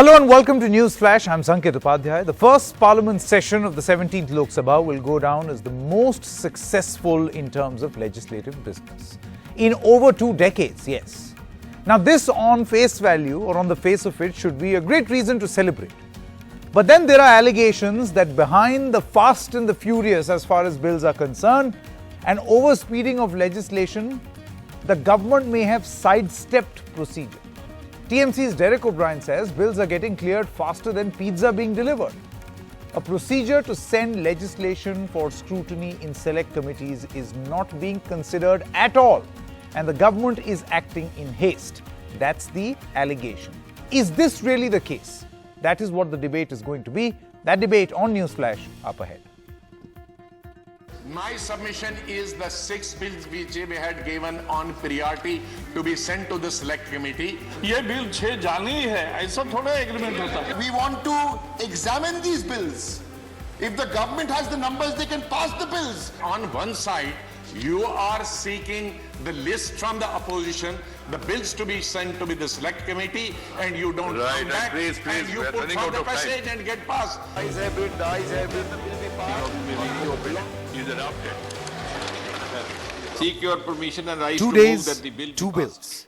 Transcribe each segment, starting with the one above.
Hello and welcome to News Flash. I'm Sanket Upadhyay. The first Parliament session of the 17th Lok Sabha will go down as the most successful in terms of legislative business in over 2 decades, yes. Now this on face value or on the face of it should be a great reason to celebrate. But then there are allegations that behind the fast and the furious as far as bills are concerned and overspeeding of legislation, the government may have sidestepped procedure. TMC's Derek O'Brien says bills are getting cleared faster than pizza being delivered. A procedure to send legislation for scrutiny in select committees is not being considered at all, and the government is acting in haste. That's the allegation. Is this really the case? That is what the debate is going to be. That debate on Newsflash up ahead. My submission is the 6 bills which we had given on priority to be sent to the select committee. ये bill 6 जानी ही है, ऐसा थोड़ा agreement होता है. We want to examine these bills. If the government has the numbers, they can pass the bills. On one side, you are seeking the list from the opposition, the bills to be sent to be the select committee, and you don't come back and you put for the passage and get passed. Ayes have it, the ayes have it, the bill be passed. Is adopted. Seek your permission and I 2 days, 2 bills.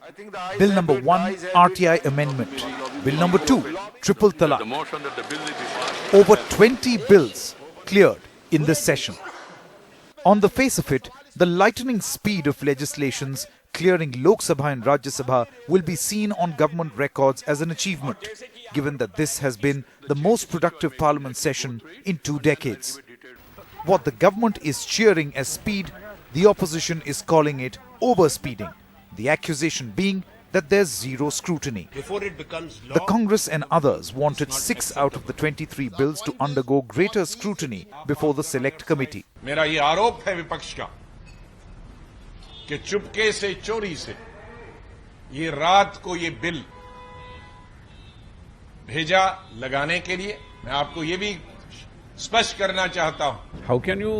Bill number 1, RTI amendment. Bill number 2, triple talaq. Over 20 bills cleared in this session. On the face of it, the lightning speed of legislations clearing Lok Sabha and Rajya Sabha will be seen on government records as an achievement, given that this has been the most productive parliament session in 2 decades. What the government is cheering as speed, the opposition is calling it overspeeding, the accusation being that there's zero scrutiny. The Congress and others wanted 6 out of the 23 bills to undergo greater scrutiny before the select committee. मेरा ये आरोप है विपक्ष का कि चुपके से चोरी से ये रात को ये बिल भेजा लगाने के लिए. मैं आपको ये भी स्पष्ट करना चाहता हूं. How can you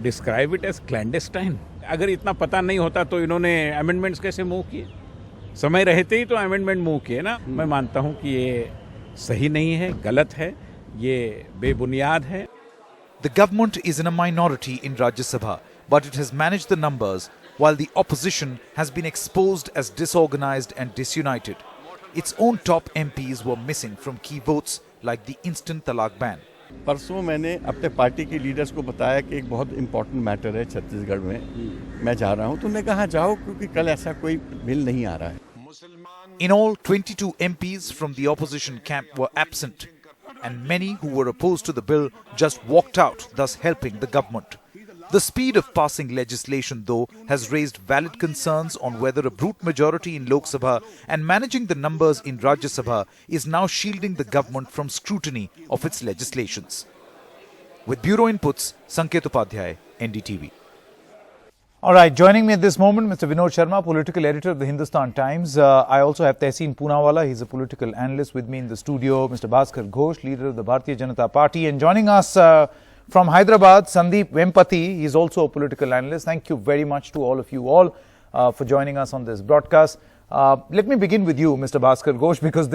describe it as clandestine? अगर इतना पता नहीं होता तो इन्होंने अमेंडमेंट्स कैसे मूव किए? समय रहते ही तो अमेंडमेंट मूव किए ना. मैं मानता हूं कि ये सही नहीं है, गलत है, ये बेबुनियाद है. The government is in a minority in Rajya Sabha, but it has managed the numbers while the opposition has been exposed as disorganized and disunited. Its own top MPs were missing from key votes like the instant talaq ban. परसों मैंने अपने party के leaders को बताया कि एक बहुत important matter है छत्तीसगढ़ में, मैं जा रहा हूं. तो उन्होंने कहा जाओ क्योंकि कल ऐसा कोई बिल नहीं आ रहा है. In all, 22 MPs from the opposition camp were absent, and many who were opposed to the bill just walked out, thus helping the government. The speed of passing legislation, though, has raised valid concerns on whether a brute majority in Lok Sabha and managing the numbers in Rajya Sabha is now shielding the government from scrutiny of its legislations. With Bureau Inputs, Sanket Upadhyay, NDTV. All right, joining me at this moment, Mr. Vinod Sharma, political editor of the Hindustan Times. I also have Tehseen Poonawalla, he's a political analyst with me in the studio. Mr. Bhaskar Ghosh, leader of the Bharatiya Janata Party. And joining us from Hyderabad, Sandeep Vempati, he's also a political analyst. Thank you very much to all of you all for joining us on this broadcast. Let me begin with you, Mr. Bhaskar Ghosh, because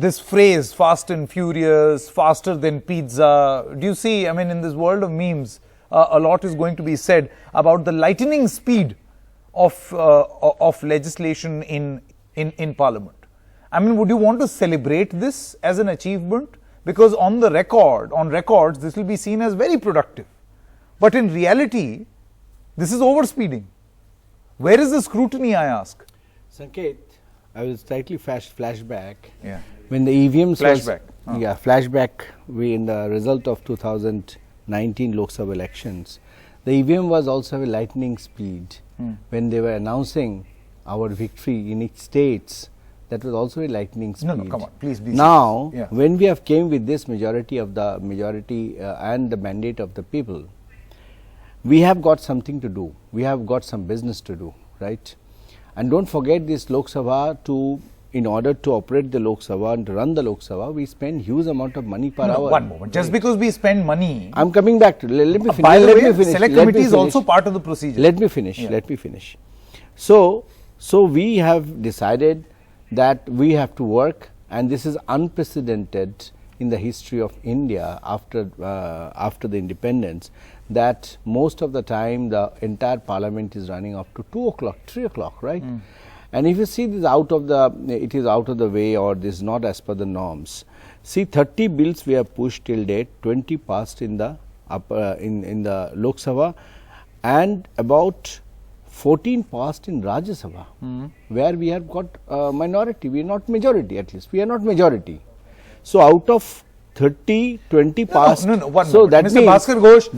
this phrase, fast and furious, faster than pizza, do you see, I mean, in this world of memes, a lot is going to be said about the lightning speed of legislation in Parliament. I mean, would you want to celebrate this as an achievement? Because on records, this will be seen as very productive. But in reality, this is overspeeding. Where is the scrutiny, I ask? Sanket, I will slightly flashback. Yeah. When the EVMs Flashback. Flashback. In the result of 2019 Lok Sabha elections, the EVM was also a lightning speed. When they were announcing our victory in each states, that was also a lightning speed. No, come on, please. Now, when we have came with this majority and the mandate of the people, we have got something to do. We have got some business to do, right? And don't forget this Lok Sabha in order to operate the Lok Sabha and to run the Lok Sabha, we spend huge amount of money per hour. One moment. Just because we spend money. I'm coming back to let me finish. By the way, select committee is also part of the procedure. Let me finish. So we have decided that we have to work, and this is unprecedented in the history of India after the independence, that most of the time the entire parliament is running up to 2 o'clock, 3 o'clock, right? And if you see this it is out of the way, or this is not as per the norms. See, 30 bills we have pushed till date, 20 passed in the in the Lok Sabha, and about 14 passed in Rajya Sabha, where we have got minority. We are not majority, at least we are not majority. So out of 30, 20 passed. No, one so minute. that Mr. means, Bhaskar Ghosh,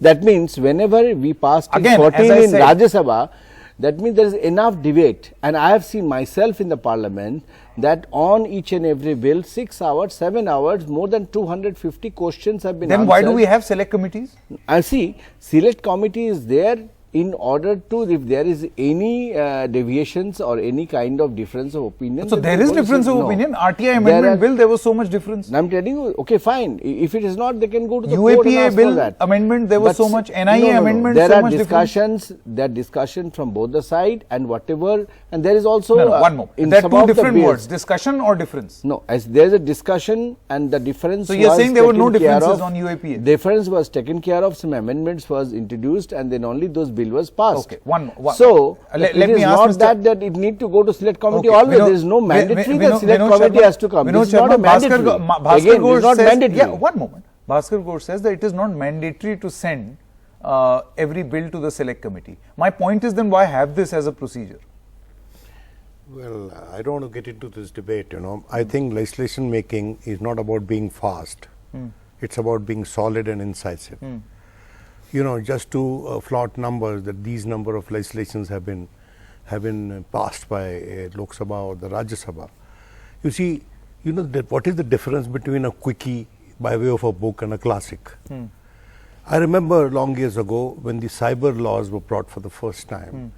that means whenever we passed Again, 14 as I in said, Rajya Sabha, that means there is enough debate. And I have seen myself in the parliament that on each and every bill, 6 hours, 7 hours, more than 250 questions have been then answered. why do we have select committees? I see, select committee is there in order to, if there is any deviations or any kind of difference of opinion. So there is difference of opinion. RTI amendment bill, there was so much difference. I am telling you, okay, fine. If it is not, they can go to the court and UAPA ask bill for that. amendment, there was so much. NIA amendment, there so are much discussions. There are discussion from both the side and whatever, and there is also one more. in There are some two of the different bills- words: discussion or difference. No, as there is a discussion and the difference. So you are saying there were no taken care differences of. on UAPA? Difference was taken care of. Some amendments was introduced, and then only those bill was passed. Okay, one. So let it me is ask not Mr. that it need to go to select committee Okay, always. Vinod- There is no mandatory that select Vinod committee Sharma- has to come. Vinod This is not a Sharma, mandatory. Bhaskar Again, Ghosh it is not says, mandatory. Yeah, one moment. Bhaskar Ghosh says that it is not mandatory to send every bill to the select committee. My point is, then why have this as a procedure? Well, I don't want to get into this debate, I think legislation making is not about being fast. It's about being solid and incisive. Just to flout numbers, that these number of legislations have been passed by Lok Sabha or the Rajya Sabha. You see, that what is the difference between a quickie by way of a book and a classic? I remember long years ago when the cyber laws were brought for the first time.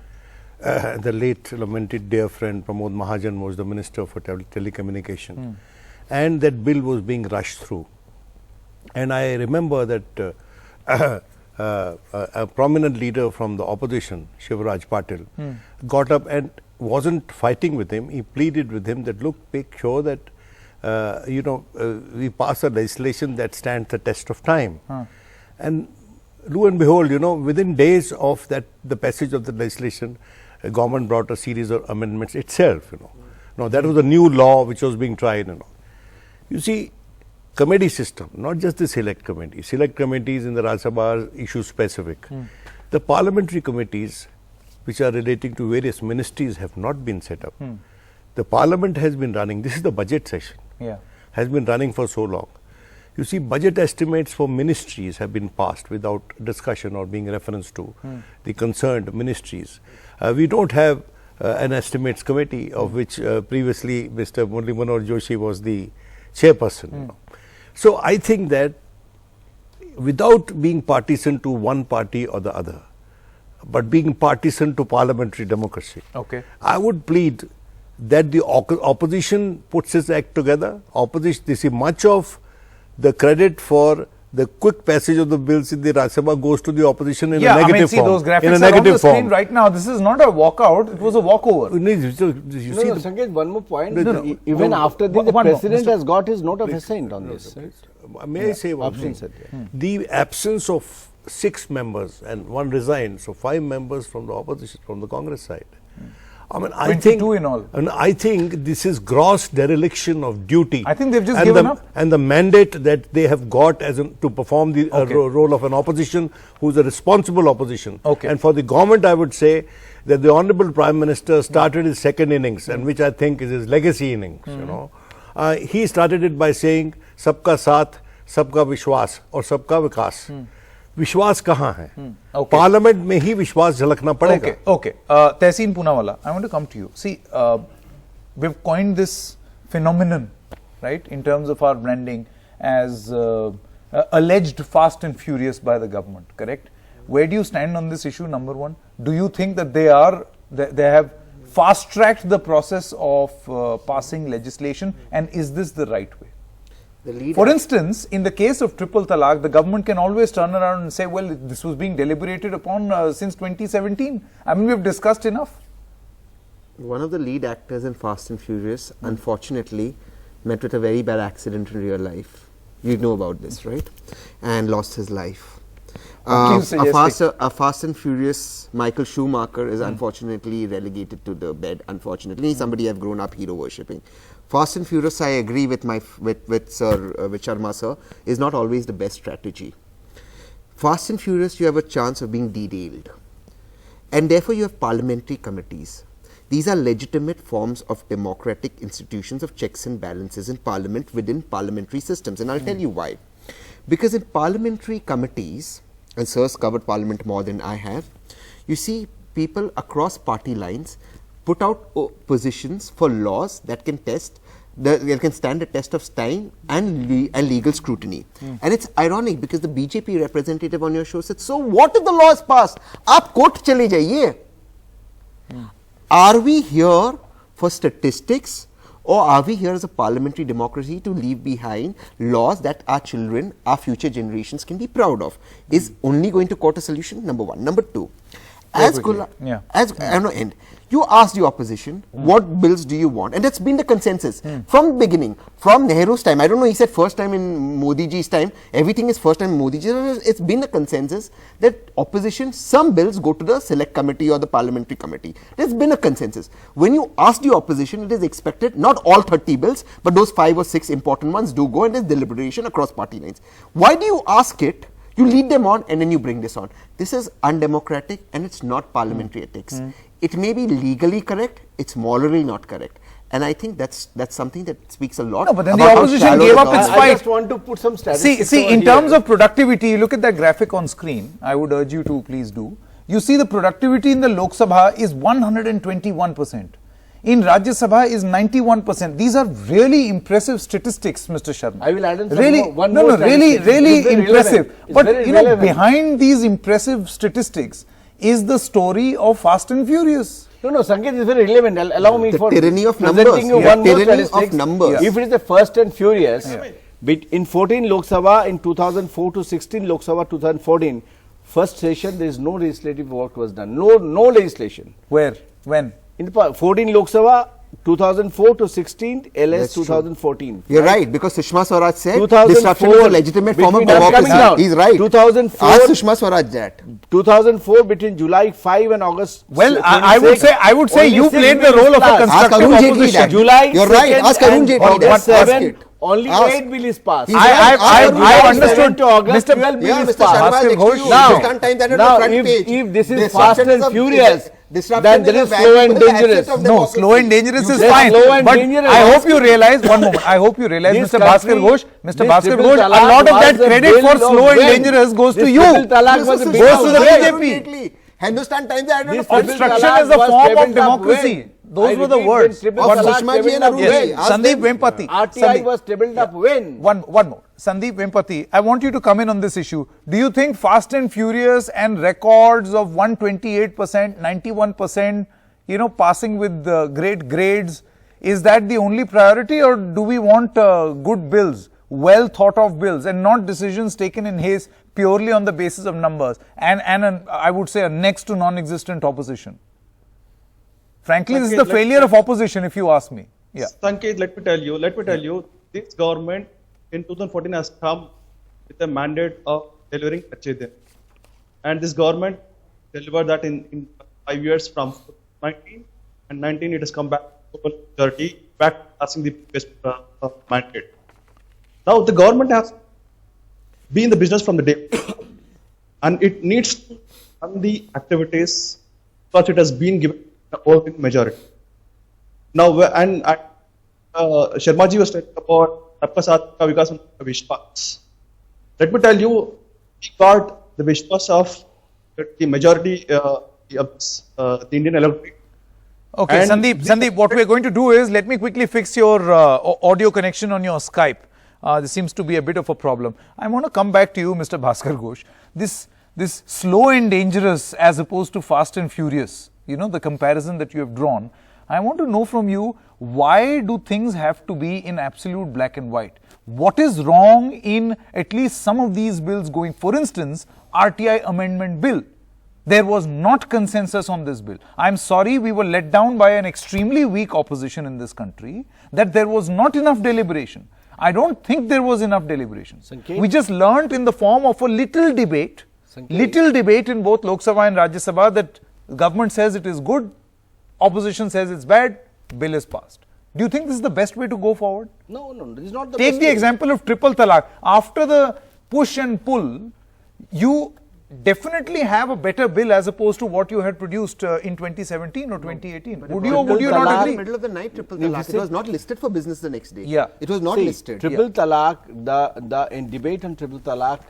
The late lamented dear friend Pramod Mahajan was the Minister for Telecommunication, and that bill was being rushed through. And I remember that a prominent leader from the opposition, Shivraj Patil, got up and wasn't fighting with him. He pleaded with him that, look, make sure that we pass a legislation that stands the test of time. And lo and behold, within days of the passage of the legislation, government brought a series of amendments itself. Now that was a new law which was being tried. You see, committee system, not just the select committee. Select committees in the Rajya Sabha are issue specific. The parliamentary committees, which are relating to various ministries, have not been set up. The parliament has been running. This is the budget session. Has been running for so long. You see, budget estimates for ministries have been passed without discussion or being referenced to the concerned ministries. We don't have an estimates committee, of which previously Mr. Murli Manohar Joshi was the chairperson. So I think that without being partisan to one party or the other, but being partisan to parliamentary democracy, I would plead that the opposition puts its act together. Opposition, much of the credit for the quick passage of the bills in the Rajya Sabha goes to the opposition in a negative form. Those graphics are on the screen right now. This is not a walkout, it was a walkover. Sanket, one more point. Even after this, the president has got his note of assent on this. May I say one thing? The absence of 6 members and one resigned, so 5 members from the opposition, from the Congress side. I think, in all. And I think this is gross dereliction of duty. I think they've just given up. And the mandate that they have got to perform the role of an opposition who is a responsible opposition. And for the government, I would say that the Honorable Prime Minister started his second innings, and which I think is his legacy innings. He started it by saying, "Sabka Saath, Sabka Vishwas, or Sabka Vikas." विश्वास कहाँ है? Parliament में ही विश्वास झलकना पड़ेगा. Okay. Tehseen Poonawalla, I want to come to you. See, we've coined this phenomenon, right, in terms of our branding as alleged fast and furious by the government, correct? Where do you stand on this issue, number one? Do you think that they have fast-tracked the process of passing legislation, and is this the right way? For instance, in the case of triple talaq, the government can always turn around and say, well, this was being deliberated upon since 2017. I mean, we've discussed enough. One of the lead actors in Fast and Furious, unfortunately, met with a very bad accident in real life. You know about this, right? And lost his life. A Fast and Furious Michael Schumacher is unfortunately relegated to the bed. Unfortunately, he's somebody I've grown up hero worshipping. Fast and Furious, I agree with Sharma sir, is not always the best strategy. Fast and Furious, you have a chance of being derailed, and therefore you have parliamentary committees. These are legitimate forms of democratic institutions of checks and balances in parliament within parliamentary systems, and I'll tell you why. Because in parliamentary committees, and sir's covered parliament more than I have, you see people across party lines put out positions for laws that can stand the test of time and legal scrutiny. And it's ironic because the BJP representative on your show said, so what if the law is passed? Aap court chale jaiye. Are we here for statistics, or are we here as a parliamentary democracy to leave behind laws that our children, our future generations can be proud of? Is only going to court a solution? Number one. Number two, you asked the opposition, what bills do you want? And that's been the consensus from the beginning, from Nehru's time. I don't know, he said first time in Modi ji's time, everything is first time in Modi ji's. It's been the consensus that opposition, some bills go to the select committee or the parliamentary committee. There's been a consensus. When you ask the opposition, it is expected, not all 30 bills, but those 5 or 6 important ones do go, and there's deliberation across party lines. Why do you ask it? You lead them on and then you bring this on. This is undemocratic and it's not parliamentary ethics. It may be legally correct, it's morally not correct. And I think that's something that speaks a lot. No, but then the opposition gave up its fight. I just want to put some statistics. See, in terms of productivity, look at that graphic on screen. I would urge you to please do. You see the productivity in the Lok Sabha is 121%. In Rajya Sabha is 91%. These are really impressive statistics, Mr. Sharma. I will add in some really, one more really impressive. But you know, behind these impressive statistics is the story of Fast and Furious. No, Sanket is very relevant. Allow me for tyranny of presenting you one more statistic. Of numbers. If it is the Fast and Furious, in 14 Lok Sabha, in 2004 to 16 Lok Sabha 2014, first session there is no legislative work was done. No legislation. Where? When? In the 14 Lok Sabha, 2004 to 16, LS 2014. You're right, because Sushma Swaraj said disruption is a legitimate form of democracy. He's right. 2004. Ask Sushma Swaraj that. 2004 between July 5 and August. Well, I would say you played the role of a constructive opposition. July. You're right. Ask Arun Jaitley that. 7. Only 8 bill is passed. I understood. Mr. 12 bill is passed. Now, if this is Fast and Furious, then there is slow and dangerous. No, slow and dangerous is fine. But I hope you realize, one moment, I hope you realize, Mr. Bhaskar Ghosh, a lot of that credit for slow and dangerous goes to you. Goes to the BJP. Hindustan Times, I don't know. Obstruction is a form of democracy. Those were the words. Sandeep Vempati. RTI was tabled up when? One more. Sandeep Vempati, I want you to come in on this issue. Do you think Fast and Furious and records of 128%, 91%, passing with great grades, is that the only priority, or do we want good bills, well thought of bills, and not decisions taken in haste purely on the basis of numbers and I would say a next to non-existent opposition? Frankly, this is the failure of opposition, if you ask me. Yeah. Sanket, let me tell you, this government in 2014 has come with a mandate of delivering Achhe Din. And this government delivered that in 5 years from 19 and 19 it has come back to 30, back passing the best mandate. Now the government has been in the business from the day and it needs to run the activities because it has been given the overwhelming majority. Now, and Sharma ji was talking about Sabka Saath Ka Vikas Vishwas. Let me tell you, we got the Vishwas of the majority of the Indian electorate. Okay, Sandeep, what we are going to do is, let me quickly fix your audio connection on your Skype. This seems to be a bit of a problem. I want to come back to you, Mr. Bhaskar Ghosh. This slow and dangerous as opposed to fast and furious, the comparison that you have drawn. I want to know from you, why do things have to be in absolute black and white? What is wrong in at least some of these bills going? For instance, RTI amendment bill. There was not consensus on this bill. I'm sorry, we were let down by an extremely weak opposition in this country, that there was not enough deliberation. I don't think there was enough deliberation. Sanket? We just learnt in the form of a little debate in both Lok Sabha and Rajya Sabha, that the government says it is good, opposition says it's bad, bill is passed. Do you think this is the best way to go forward? No, this is not the Take best the way. example of triple talaq. After the push and pull, you definitely have a better bill as opposed to what you had produced in 2017 or 2018. Would you not agree? In the middle of the night, triple talaq. It was not listed for business the next day. Yeah. It was not listed. Triple talaq, in debate on triple talaq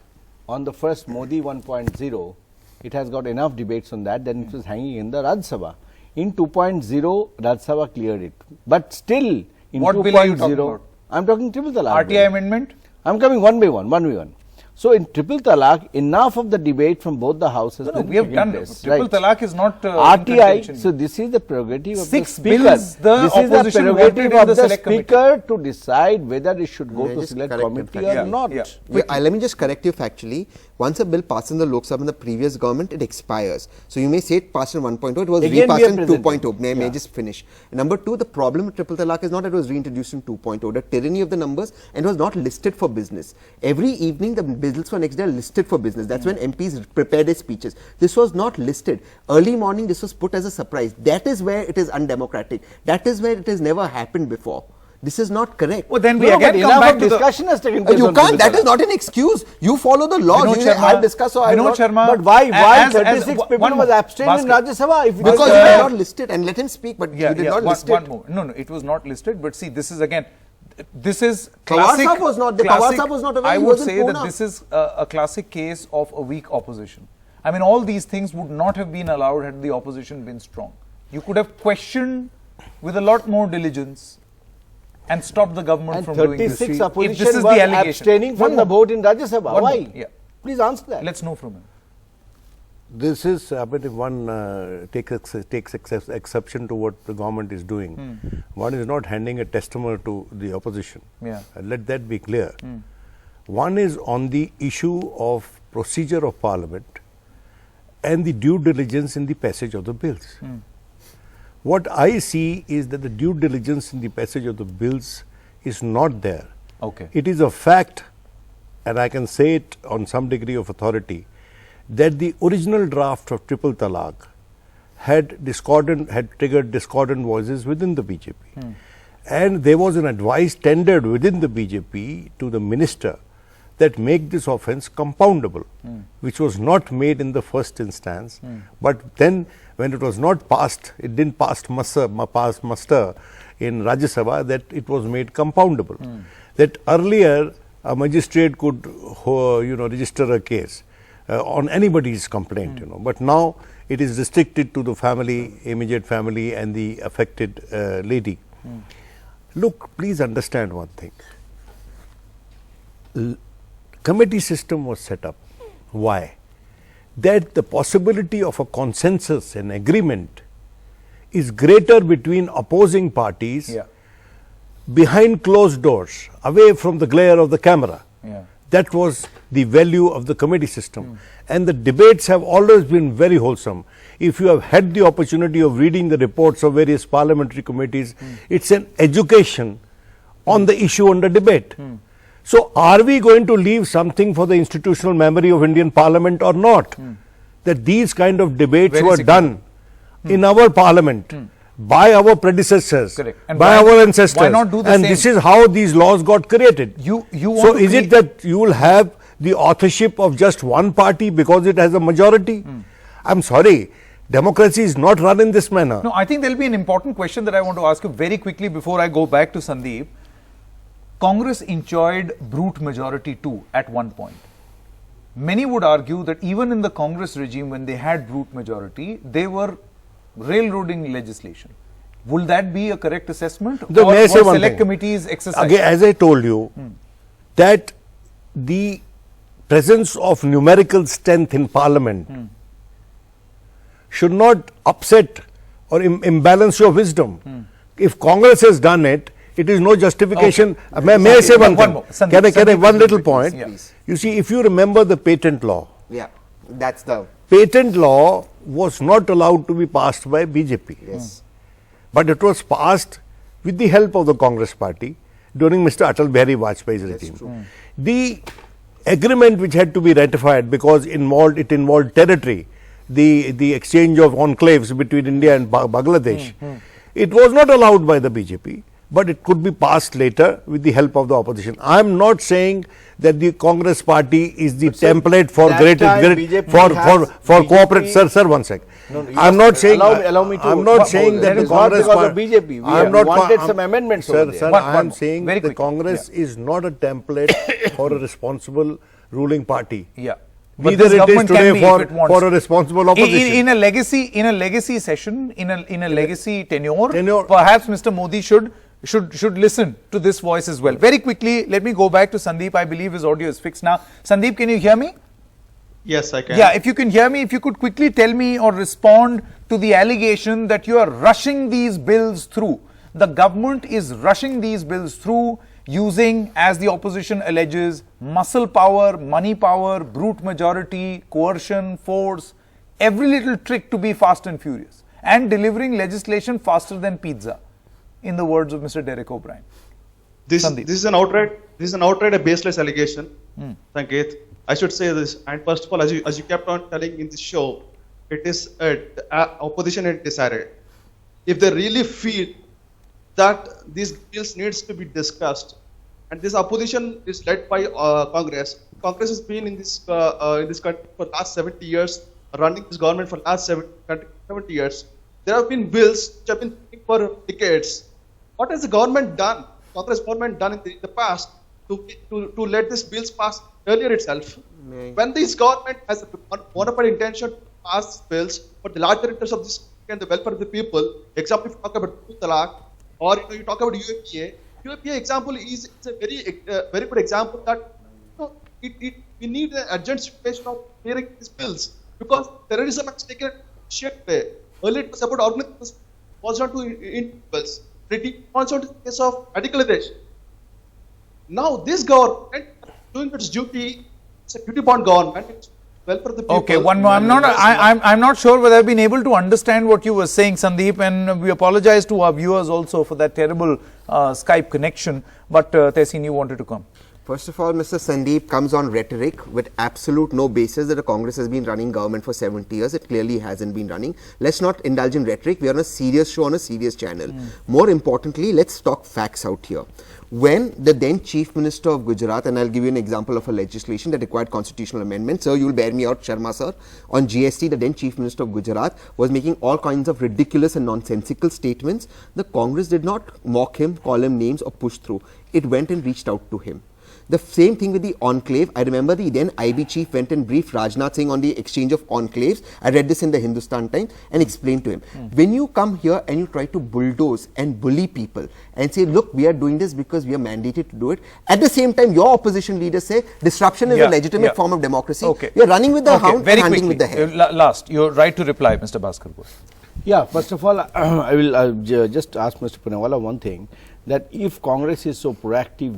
on the first Modi 1.0, it has got enough debates on that, then it was hanging in the Rajya Sabha. In 2.0, Rajya Sabha cleared it. But still, in What 2.0, bill are you talking about? I'm talking triple talaq. RTI bill. amendment? I'm coming one by one. So in triple talaq, enough of the debate from both the houses. No, we have done this. triple talaq is not RTI. So this is the prerogative of Six the speaker. bills the This is the opposition prerogative voted in of the the select speaker to decide whether it should go May I to just select correct committee you? or not. Let me just correct you factually. Once a bill passes in the Lok Sabha in the previous government, it expires. So you may say it passed in 1.0, it was Again, repassed we are in presenting. 2.0. May I just finish? Number two, the problem with triple talaq is not that it was reintroduced in 2.0, the tyranny of the numbers, and it was not listed for business. Every evening, the bills for next day are listed for business. That's when MPs prepared their speeches. This was not listed. Early morning, this was put as a surprise. That is where it is undemocratic. That is where it has never happened before. This is not correct. Well, then we again come back to discussion has taken place. You on can't. triple That is talaq. not an excuse. You follow the law. I've discussed. So Vinod Sharma. But why as 36 people was abstained in Rajya Sabha? If because was you did not list it, and let him speak, but you did not list it. No, it was not listed. But see, this is again, this is Pawar classic. Sahab was not there. Pawar Sahab was not aware. I He would was in say that Pune. this is a classic case of a weak opposition. I mean, all these things would not have been allowed had the opposition been strong. You could have questioned with a lot more diligence and stopped the government and from doing this. 36 If opposition this is was the allegation. abstaining from the vote in Rajya Sabha. One Why? more, yeah. Please answer that. Let's know from him. This is, but if one takes exception to what the government is doing, one is not handing a testimony to the opposition. Yeah. Let that be clear. One is on the issue of procedure of parliament and the due diligence in the passage of the bills. What I see is that the due diligence in the passage of the bills is not there. Okay. It is a fact, and I can say it on some degree of authority, that the original draft of triple talaq had triggered discordant voices within the BJP. And there was an advice tendered within the BJP to the minister that make this offence compoundable, which was not made in the first instance. But then when it was not passed, it didn't pass muster in Rajya Sabha, that it was made compoundable. That earlier a magistrate could register a case on anybody's complaint, but now it is restricted to the family, immediate family, and the affected lady. Look, please understand one thing. Committee system was set up. Why? That the possibility of a consensus and agreement is greater between opposing parties behind closed doors, away from the glare of the camera. That was the value of the committee system. And the debates have always been very wholesome. If you have had the opportunity of reading the reports of various parliamentary committees, it's an education on the issue under debate. So are we going to leave something for the institutional memory of Indian Parliament or not? That these kind of debates were done in our parliament by our predecessors, by our ancestors, why not do the and same? this is how these laws got created. So is it that you will have the authorship of just one party because it has a majority? I'm sorry, democracy is not run in this manner. No, I think there will be an important question that I want to ask you very quickly before I go back to Sandeep. Congress enjoyed brute majority too at one point. Many would argue that even in the Congress regime, when they had brute majority, they were railroading legislation. Will that be a correct assessment? Or were say one select thing. committees exercise? Again, as I told you, that the presence of numerical strength in parliament should not upset or imbalance your wisdom. If Congress has done it, it is no justification. Okay. May I say one thing? More. Sandeep, Can I one little please, point? please. You see, if you remember the patent law, Yeah, that's the patent law was not allowed to be passed by BJP. Yes. But it was passed with the help of the Congress party during Mr. Atal Bihari Vajpayee's regime. The agreement which had to be ratified because it involved territory, the exchange of enclaves between India and Bangladesh, it was not allowed by the BJP, but it could be passed later with the help of the opposition. I am not saying that the Congress party is the template for cooperate. Sir, one sec. No, I am not saying. Allow me to. I am not saying that the Congress party. BJP. We wanted some amendments. Sir, I am saying the Congress is not a template for a responsible ruling party. Yeah. Neither it is today for a responsible opposition. In a legacy session, in a legacy tenure, perhaps Mr. Modi should listen to this voice as well. Very quickly, let me go back to Sandeep. I believe his audio is fixed now. Sandeep, can you hear me? Yes, I can. Yeah, if you can hear me, if you could quickly tell me or respond to the allegation that you are rushing these bills through. The government is rushing these bills through using, as the opposition alleges, muscle power, money power, brute majority, coercion, force, every little trick to be fast and furious, and delivering legislation faster than pizza, in the words of Mr. Derek O'Brien. This is an outright a baseless allegation, Sanket. I should say this, and first of all, as you kept on telling in this show, it is opposition had decided. If they really feel that these bills needs to be discussed, and this opposition is led by Congress. Congress has been in this country for the last 70 years, running this government for the last 70 years. There have been bills which have been sitting for decades. What has the government done, Congress government done in the past to let these bills pass earlier itself? When this government has a monopoly intention to pass bills for the larger interests of this and the welfare of the people, example, if you talk about Talaq, or you talk about UAPA. UAPA example is a very good example that we need an urgent situation of clearing these bills because terrorism has taken a shit way. Earlier it was about organized, was not to individuals. It was on the case of radicalization. Now this government doing its duty, it's a duty-bound government. It's welfare of the people. Okay, one more. I'm not sure whether I've been able to understand what you were saying, Sandeep, and we apologize to our viewers also for that terrible Skype connection. But Tehseen, you wanted to come. First of all, Mr. Sandeep comes on rhetoric with absolute no basis that the Congress has been running government for 70 years. It clearly hasn't been running. Let's not indulge in rhetoric. We are on a serious show on a serious channel. More importantly, let's talk facts out here. When the then Chief Minister of Gujarat, and I'll give you an example of a legislation that required constitutional amendment, so you'll bear me out, Sharma sir, on GST, the then Chief Minister of Gujarat was making all kinds of ridiculous and nonsensical statements. The Congress did not mock him, call him names or push through. It went and reached out to him. The same thing with the enclave. I remember the then IB chief went and briefed Rajnath Singh on the exchange of enclaves. I read this in the Hindustan Times and explained to him. When you come here and you try to bulldoze and bully people and say, look, we are doing this because we are mandated to do it. At the same time, your opposition leaders say disruption is a legitimate form of democracy. We are running with the hound and hunting with the hare. Last, you're right to reply, Mr. Bhaskar. Yeah, first of all, I will just ask Mr. Poonawalla one thing, that if Congress is so proactive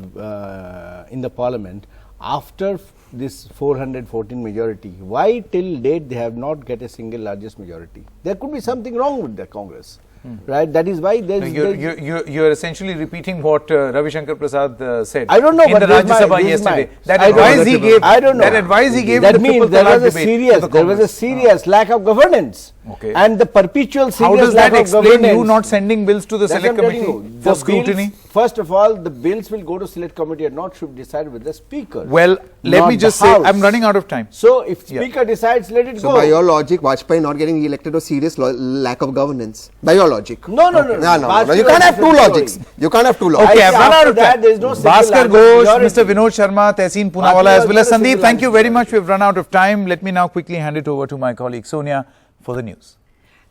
in the parliament, after this 414 majority, why till date they have not get a single largest majority? There could be something wrong with the Congress. Right, that is why there is. You're essentially repeating what Ravi Shankar Prasad said. I don't know, in the Rajya Sabha yesterday. That advice he gave. I don't know. That advice he gave. That means there was a serious lack of governance. Okay. And the perpetual serious How does that lack of explain you not sending bills to the select committee for scrutiny? First of all, the bills will go to select committee and not should decide with the speaker. Well, let me just say, I'm running out of time. So, if speaker decides, let it go. So, by your logic, Vajpayee not getting elected was serious lack of governance. By your logic. No. You can't have two logics. You can't have two logics. Okay, I've run out of time. Bhaskar Ghosh, Mr. Vinod Sharma, Tehseen Poonawalla, as well as Sandeep, thank you very much. We've run out of time. Let me now quickly hand it over to my colleague Sonia for the news.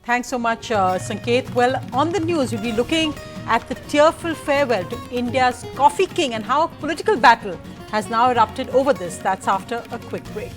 Thanks so much, Sanket. Well, on the news, we'll be looking at the tearful farewell to India's coffee king and how a political battle has now erupted over this. That's after a quick break.